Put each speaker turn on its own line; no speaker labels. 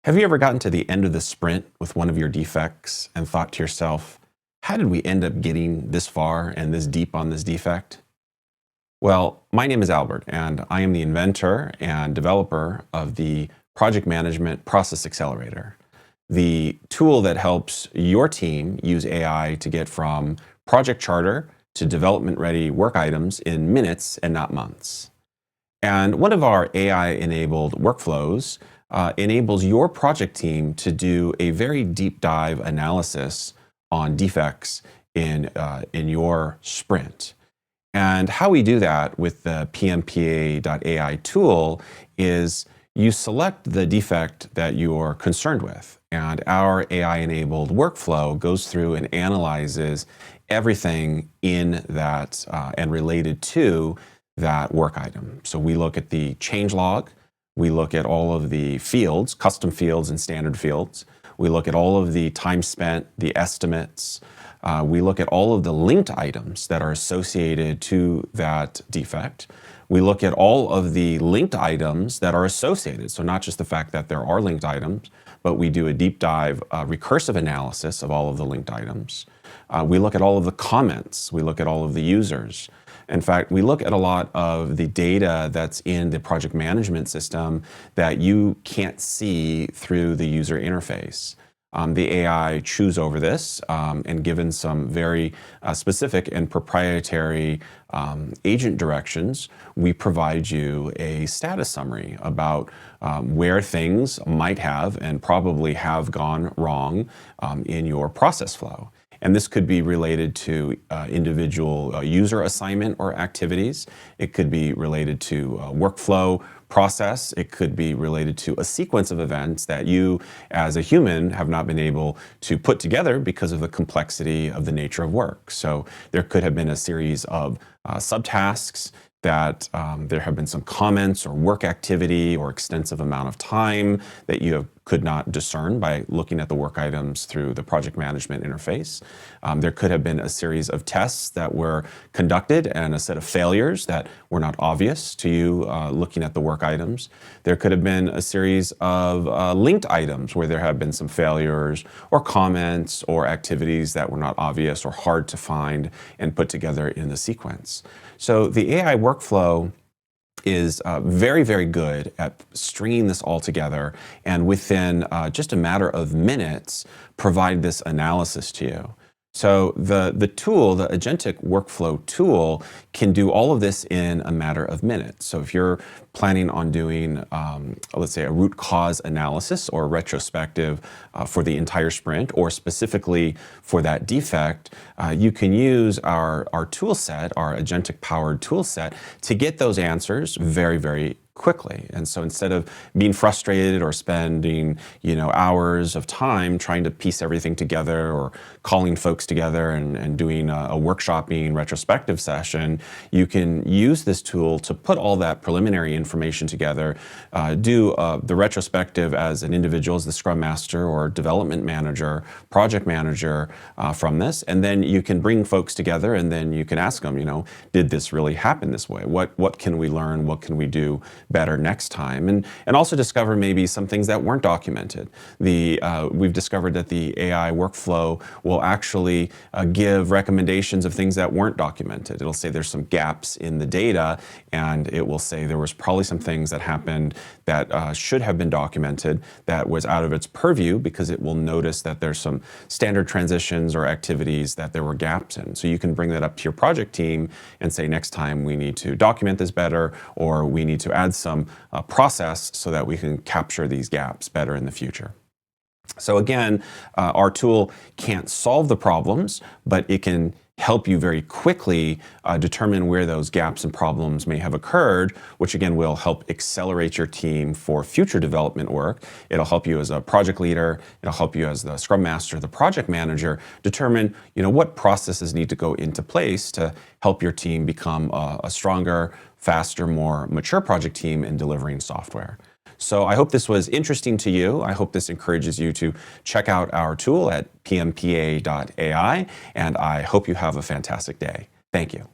Have you ever gotten to the end of the sprint with one of your defects and thought to yourself, how did we end up getting this far and this deep on this defect? Well, my name is Albert, and I am the inventor and developer of the Project Management Process Accelerator, the tool that helps your team use AI to get from project charter to development-ready work items in minutes and not months. And one of our AI-enabled workflows enables your project team to do a very deep dive analysis on defects in your sprint. And how we do that with the PMPA.AI tool is you select the defect that you're concerned with, and our AI-enabled workflow goes through and analyzes everything in that and related to that work item. So we look at the change log, we look at all of the fields, custom fields and standard fields. We look at all of the time spent, the estimates. We look at all of the linked items that are associated to that defect. We look at all of the linked items that are associated. So not just the fact that there are linked items, but we do a deep dive recursive analysis of all of the linked items. We look at all of the comments. We look at all of the users. In fact, we look at a lot of the data that's in the project management system that you can't see through the user interface. The AI chews over this, and given some very specific and proprietary agent directions, we provide you a status summary about where things might have and probably have gone wrong in your process flow. And this could be related to individual user assignment or activities. It could be related to workflow process. It could be related to a sequence of events that you, as a human, have not been able to put together because of the complexity of the nature of work. So there could have been a series of subtasks that there have been some comments or work activity or extensive amount of time that you could not discern by looking at the work items through the project management interface. There could have been a series of tests that were conducted and a set of failures that were not obvious to you looking at the work items. There could have been a series of linked items where there have been some failures or comments or activities that were not obvious or hard to find and put together in the sequence. So the AI workflow is very, very good at stringing this all together and within just a matter of minutes provide this analysis to you. So the tool, the agentic workflow tool, can do all of this in a matter of minutes. So if you're planning on doing, let's say, a root cause analysis or retrospective for the entire sprint, or specifically for that defect, you can use our tool set, our agentic-powered tool set, to get those answers very, very quickly. And so instead of being frustrated or spending, hours of time trying to piece everything together or calling folks together and doing a workshopping retrospective session, you can use this tool to put all that preliminary information together, do the retrospective as an individual, as the Scrum Master or development manager, project manager from this, and then you can bring folks together and then you can ask them, did this really happen this way? What can we learn? What can we do better next time, and also discover maybe some things that weren't documented. We've discovered that the AI workflow will actually give recommendations of things that weren't documented. It'll say there's some gaps in the data, and it will say there was probably some things that happened that should have been documented that was out of its purview, because it will notice that there's some standard transitions or activities that there were gaps in. So you can bring that up to your project team and say, next time we need to document this better, or we need to add some process so that we can capture these gaps better in the future. So again, our tool can't solve the problems, but it can help you very quickly determine where those gaps and problems may have occurred, which again will help accelerate your team for future development work. It'll help you as a project leader, it'll help you as the Scrum Master, the project manager, determine what processes need to go into place to help your team become a stronger, faster, more mature project team in delivering software. So I hope this was interesting to you. I hope this encourages you to check out our tool at PMPA.AI, and I hope you have a fantastic day. Thank you.